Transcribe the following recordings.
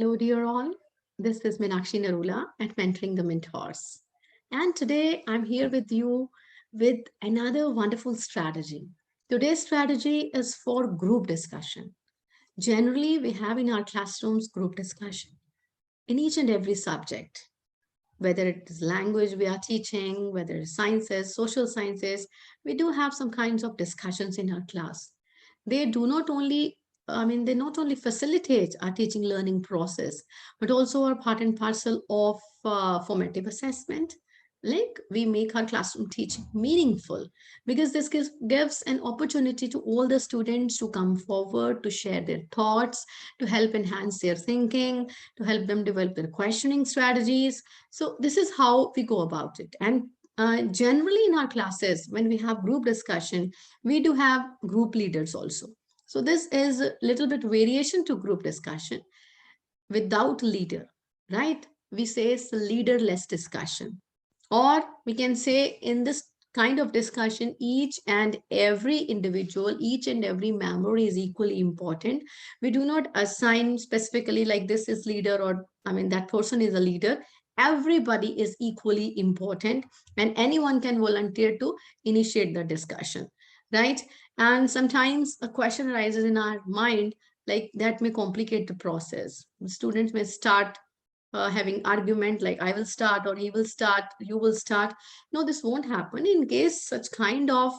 Hello, dear all. This is Meenakshi Narula at Mentoring the Mentors. And today I'm here with you with another wonderful strategy. Today's strategy is for group discussion. Generally, we have in our classrooms group discussion in each and every subject, whether it is language we are teaching, whether it's sciences, social sciences, we do have some kinds of discussions in our class. They do not only, they not only facilitate our teaching learning process, but also are part and parcel of formative assessment. Like we make our classroom teaching meaningful because this gives an opportunity to all the students to come forward, to share their thoughts, to help enhance their thinking, to help them develop their questioning strategies. So this is how we go about it. And generally in our classes, when we have group discussion, we do have group leaders also. So this is a little bit variation to group discussion without leader, right? We say it's a leaderless discussion. Or we can say in this kind of discussion, each and every individual, each and every member is equally important. We do not assign specifically like this is leader or that person is a leader. Everybody is equally important and anyone can volunteer to initiate the discussion, right? And sometimes a question arises in our mind like that may complicate the process. Students may start having argument like I will start or he will start, you will start. No, this won't happen. In case such kind of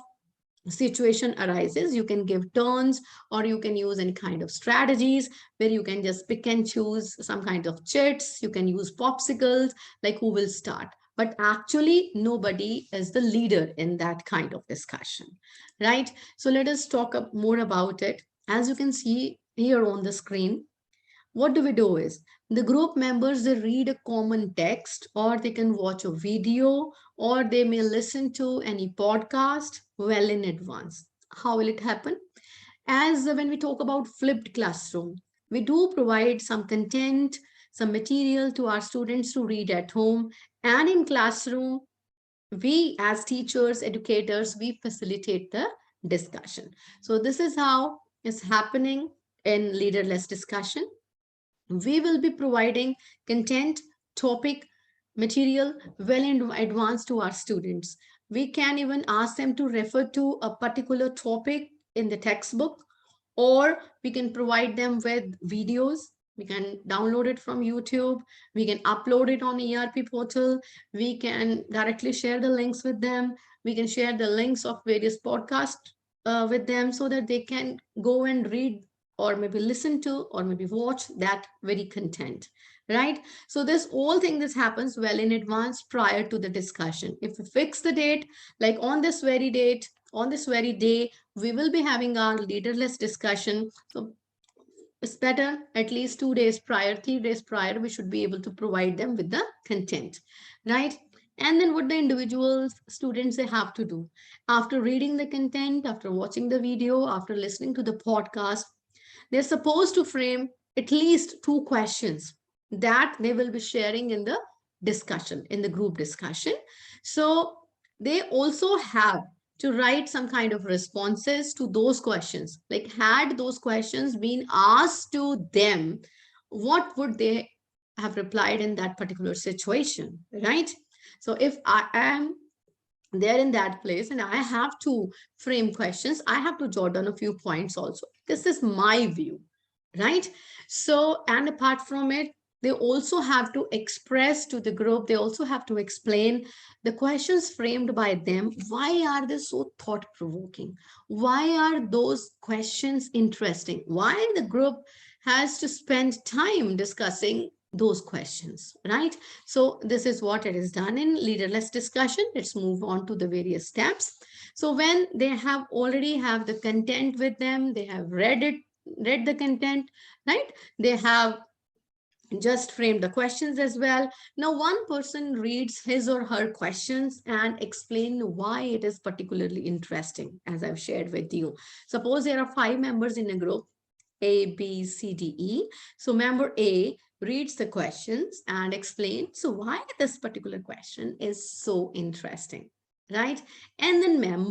situation arises, you can give turns or you can use any kind of strategies where you can just pick and choose some kind of chits. You can use popsicles like who will start. But actually, nobody is the leader in that kind of discussion, right? So let us talk more about it. As you can see here on the screen, what do we do is the group members, they read a common text or they can watch a video or they may listen to any podcast well in advance. How will it happen? As when we talk about flipped classroom, we do provide some content, some material to our students to read at home, and in classroom we as teachers, educators, we facilitate the discussion. So this is how it's happening in leaderless discussion. We will be providing content, topic, material well in advance to our students. We can even ask them to refer to a particular topic in the textbook, or we can provide them with videos. We can download it from YouTube. We can upload it on ERP portal. We can directly share the links with them. We can share the links of various podcasts with them so that they can go and read or maybe listen to or maybe watch that very content, right? So this whole thing, this happens well in advance prior to the discussion. If we fix the date, like on this very date, on this very day, we will be having our leaderless discussion. So it's better at least 2 days prior, 3 days prior, we should be able to provide them with the content, right? And then what the individuals, students, they have to do after reading the content, after watching the video, after listening to the podcast, they're supposed to frame at least 2 questions that they will be sharing in the discussion, in the group discussion. So they also have to write some kind of responses to those questions. Like had those questions been asked to them, what would they have replied in that particular situation, right? So if I am there in that place and I have to frame questions, I have to jot down a few points also. This is my view, right? So, and apart from it, they also have to express to the group, they also have to explain the questions framed by them. Why are they so thought-provoking? Why are those questions interesting? Why the group has to spend time discussing those questions, right? So this is what it is done in leaderless discussion. Let's move on to the various steps. So when they have already have the content with them, they have read the content, right? They have just framed the questions as well. Now one person reads his or her questions and explain why it is particularly interesting, as I've shared with you. Suppose there are 5 members in a group, A, B, C, D, E. So member A reads the questions and explains why this particular question is so interesting, right? And then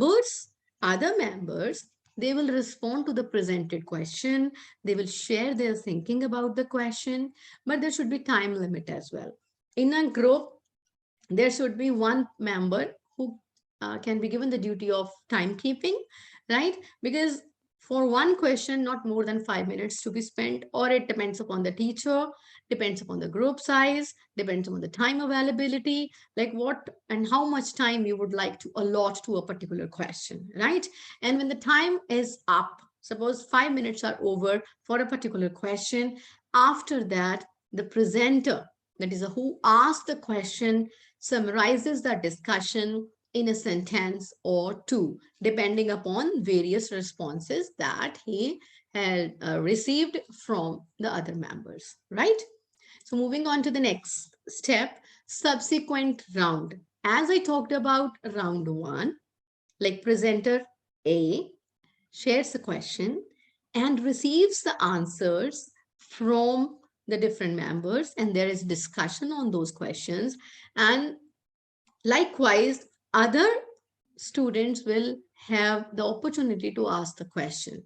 other members, They will respond to the presented question. They will share their thinking about the question, but there should be time limit as well. In a group, there should be one member who can be given the duty of timekeeping, right? Because for one question, not more than 5 minutes to be spent, or it depends upon the teacher, depends upon the group size, depends on the time availability, like what and how much time you would like to allot to a particular question, right? And when the time is up, suppose 5 minutes are over for a particular question, after that, the presenter, that is who asked the question, summarizes the discussion in a sentence or two, depending upon various responses that he had received from the other members, right? So moving on to the next step, subsequent round. As I talked about round one, like presenter A shares the question and receives the answers from the different members, and there is discussion on those questions, and likewise, other students will have the opportunity to ask the question,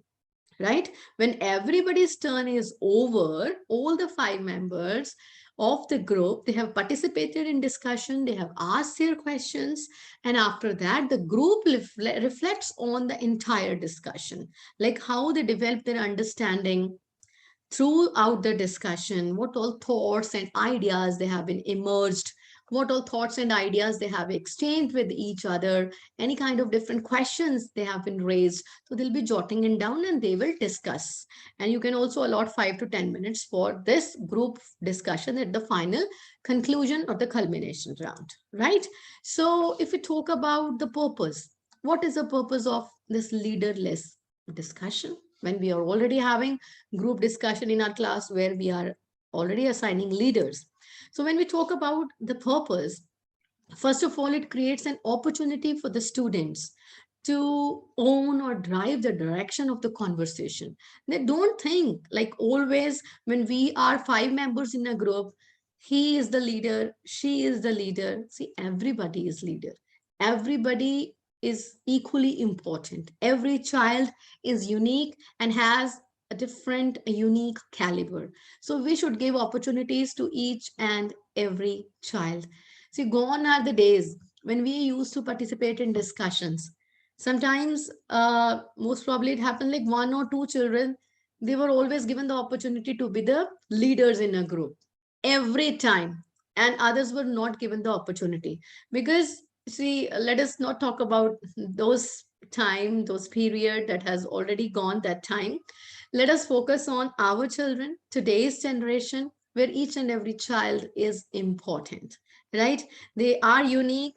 right? When everybody's turn is over, all the 5 members of the group, they have participated in discussion, they have asked their questions, and after that, the group reflects on the entire discussion, like how they develop their understanding throughout the discussion, what all thoughts and ideas they have been emerged, what all thoughts and ideas they have exchanged with each other, any kind of different questions they have been raised. So they'll be jotting it down and they will discuss. And you can also allot 5 to 10 minutes for this group discussion at the final conclusion or the culmination round, right? So if we talk about the purpose, what is the purpose of this leaderless discussion? When we are already having group discussion in our class where we are already assigning leaders. So when we talk about the purpose, first of all, it creates an opportunity for the students to own or drive the direction of the conversation. They don't think like always when we are 5 members in a group, he is the leader, she is the leader. See, everybody is leader. Everybody is equally important. Every child is unique and has a different, a unique caliber. So we should give opportunities to each and every child. See, gone are the days when we used to participate in discussions. Sometimes, most probably it happened like 1 or 2 children, they were always given the opportunity to be the leaders in a group every time, and others were not given the opportunity. Because see, let us not talk about those time, those period that has already gone, that time. Let us focus on our children, today's generation, where each and every child is important, right? They are unique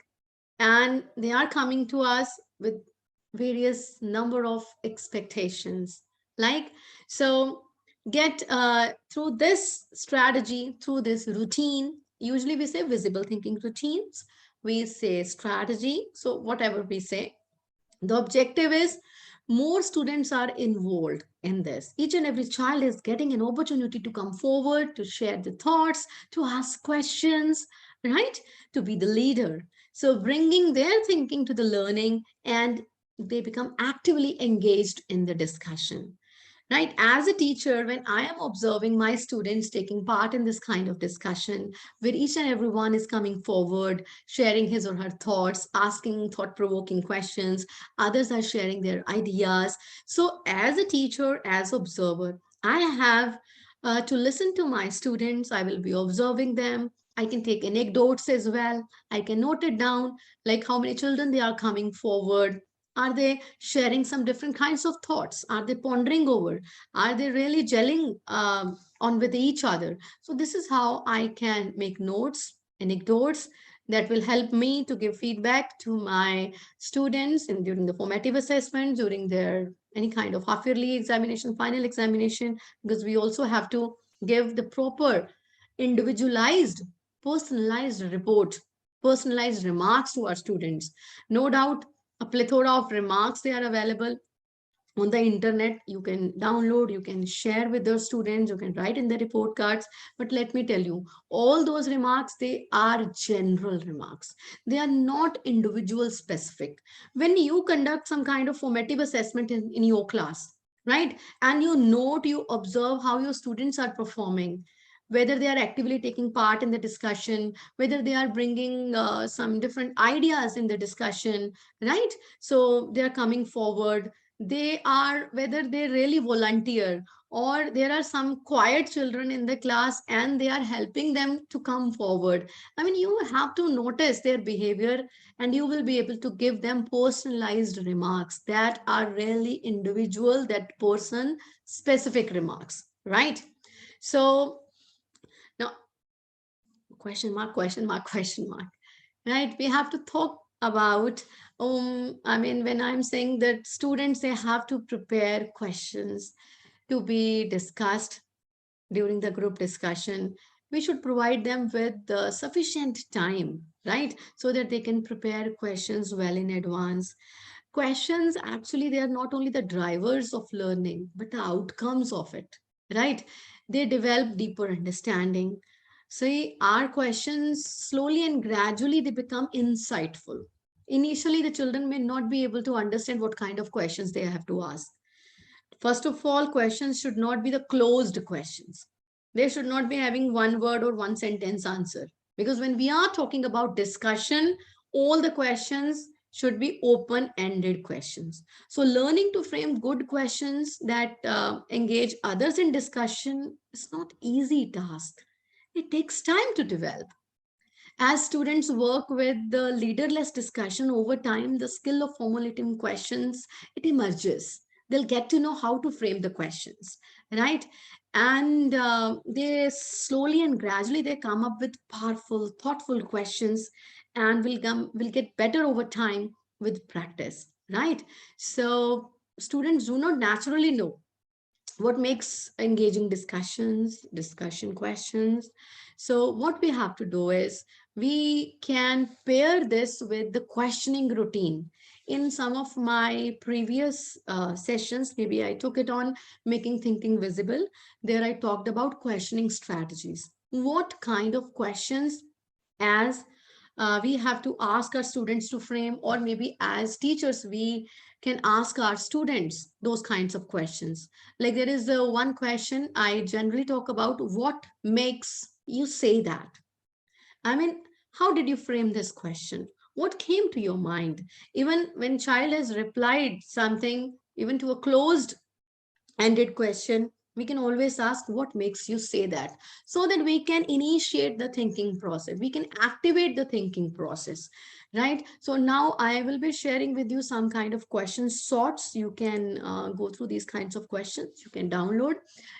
and they are coming to us with various number of expectations, like, so get through this strategy, through this routine. Usually we say visible thinking routines, we say strategy, so whatever we say, the objective is more students are involved in this. Each and every child is getting an opportunity to come forward, to share the thoughts, to ask questions, right? To be the leader. So bringing their thinking to the learning, and they become actively engaged in the discussion. Right? As a teacher, when I am observing my students taking part in this kind of discussion, where each and everyone is coming forward, sharing his or her thoughts, asking thought-provoking questions, others are sharing their ideas. So as a teacher, as observer, I have to listen to my students. I will be observing them. I can take anecdotes as well. I can note it down, like how many children they are coming forward. Are they sharing some different kinds of thoughts? Are they pondering over? Are they really gelling on with each other? So this is how I can make notes, anecdotes that will help me to give feedback to my students and during the formative assessment, during their any kind of half-yearly examination, final examination, because we also have to give the proper individualized, personalized report, personalized remarks to our students. No doubt, a plethora of remarks they are available, on the internet. You can download, you can share with the students, you can write in the report cards. But let me tell you, all those remarks, they are general remarks. They are not individual specific. When you conduct some kind of formative assessment in your class, right, and you note, you observe how your students are performing, whether they are actively taking part in the discussion, whether they are bringing some different ideas in the discussion, right? So they are coming forward, they are, whether they really volunteer, or there are some quiet children in the class and they are helping them to come forward. I mean, you have to notice their behavior, and you will be able to give them personalized remarks that are really individual, that person specific remarks, right? So now, question mark, question mark, question mark, right? We have to talk about, I mean, when I'm saying that students, they have to prepare questions to be discussed during the group discussion. We should provide them with sufficient time, right? So that they can prepare questions well in advance. Questions, actually, they are not only the drivers of learning, but the outcomes of it, right? They develop deeper understanding. See, our questions slowly and gradually they become insightful. Initially, the children may not be able to understand what kind of questions they have to ask. First of all, questions should not be the closed questions. They should not be having one word or one sentence answer. Because when we are talking about discussion, all the questions should be open-ended questions. So learning to frame good questions that engage others in discussion is not easy task. It takes time to develop. As students work with the leaderless discussion over time, the skill of formulating questions, it emerges. They'll get to know how to frame the questions, right? And they slowly and gradually they come up with powerful, thoughtful questions, and will get better over time with practice, right? So students do not naturally know what makes engaging discussion questions. So what we have to do is we can pair this with the questioning routine. In some of my previous sessions, maybe I took it on making thinking visible. There I talked about questioning strategies. What kind of questions, as we have to ask our students to frame, or maybe as teachers we can ask our students those kinds of questions. Like there is one question I generally talk about: what makes you say that? I mean, how did you frame this question? What came to your mind? Even when child has replied something, even to a closed ended question, we can always ask what makes you say that, so that we can initiate the thinking process, we can activate the thinking process, right? So now I will be sharing with you some kind of question sorts. You can go through these kinds of questions, you can download,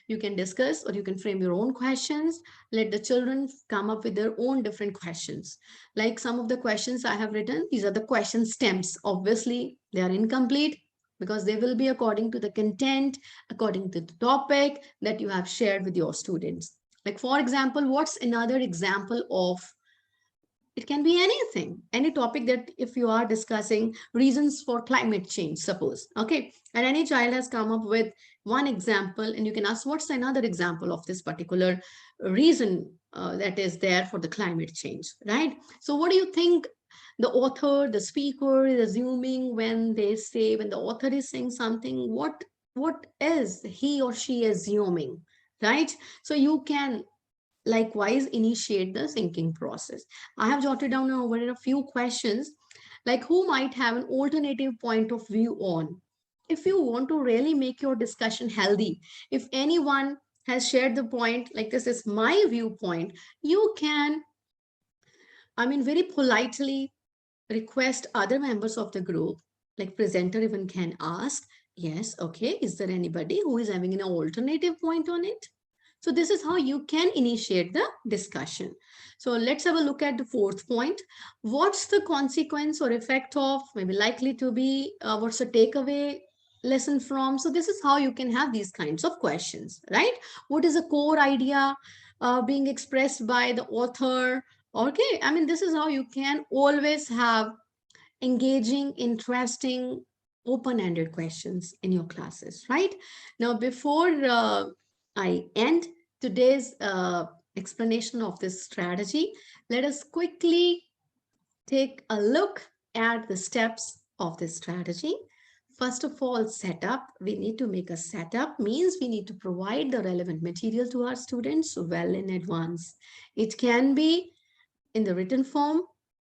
you can discuss, or you can frame your own questions. Let the children come up with their own different questions. Like some of the questions I have written, these are the question stems. Obviously they are incomplete, because they will be according to the content, according to the topic that you have shared with your students. Like, for example, what's another example of, it can be anything, any topic that if you are discussing reasons for climate change, suppose, okay, and any child has come up with one example, and you can ask, what's another example of this particular reason that is there for the climate change, right? So what do you think the author, the speaker is assuming when they say, when the author is saying something, what is he or she assuming, right? So you can likewise initiate the thinking process. I have jotted down over a few questions, like who might have an alternative point of view on. If you want to really make your discussion healthy, if anyone has shared the point, like this is my viewpoint, you can, I mean, very politely request other members of the group, like presenter even can ask, yes, okay, is there anybody who is having an alternative point on it? So this is how you can initiate the discussion. So let's have a look at the fourth point. What's the consequence or effect of, maybe likely to be, what's the takeaway lesson from? So this is how you can have these kinds of questions, right? What is a core idea being expressed by the author? Okay, I mean, this is how you can always have engaging, interesting open-ended questions in your classes, right? Now, before I end today's explanation of this strategy, let us quickly take a look at the steps of this strategy. First of all, setup. We need to make a setup, means we need to provide the relevant material to our students well in advance. It can be in the written form,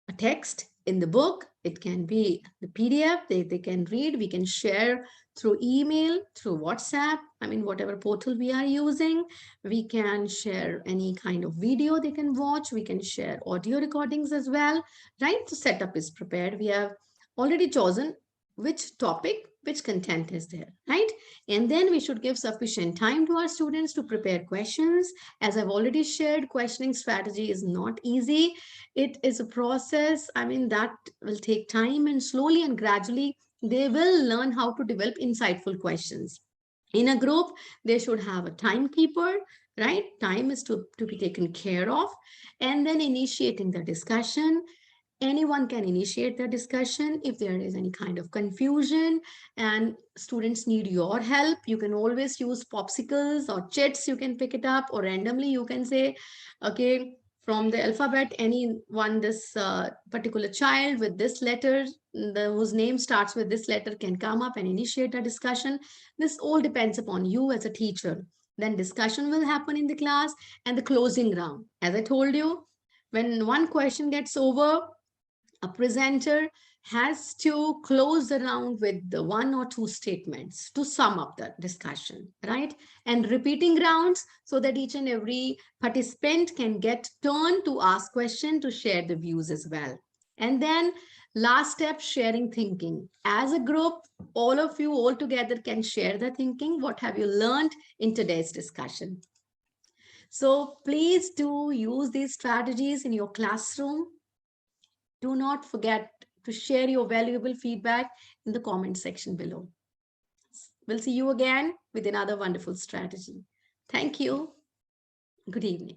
a text in the book. It can be the PDF they can read. We can share through email, through WhatsApp. I mean, whatever portal we are using, we can share any kind of video they can watch. We can share audio recordings as well, right? The setup is prepared. We have already chosen which topic, which content is there, right? And then we should give sufficient time to our students to prepare questions. As I've already shared, questioning strategy is not easy. It is a process, I mean, that will take time, and slowly and gradually they will learn how to develop insightful questions. In a group, they should have a timekeeper, right? Time is to be taken care of, and then initiating the discussion. Anyone can initiate the discussion if there is any kind of confusion and students need your help. You can always use popsicles or chits. You can pick it up, or randomly you can say, okay, from the alphabet, anyone, this particular child with this letter, whose name starts with this letter, can come up and initiate a discussion. This all depends upon you as a teacher. Then discussion will happen in the class, and the closing round. As I told you, when one question gets over, a presenter has to close the round with the one or two statements to sum up the discussion, right? And repeating rounds so that each and every participant can get turn to ask question, to share the views as well. And then last step, sharing thinking. As a group, all of you all together can share the thinking. What have you learned in today's discussion? So please do use these strategies in your classroom. Do not forget to share your valuable feedback in the comment section below. We'll see you again with another wonderful strategy. Thank you. Good evening.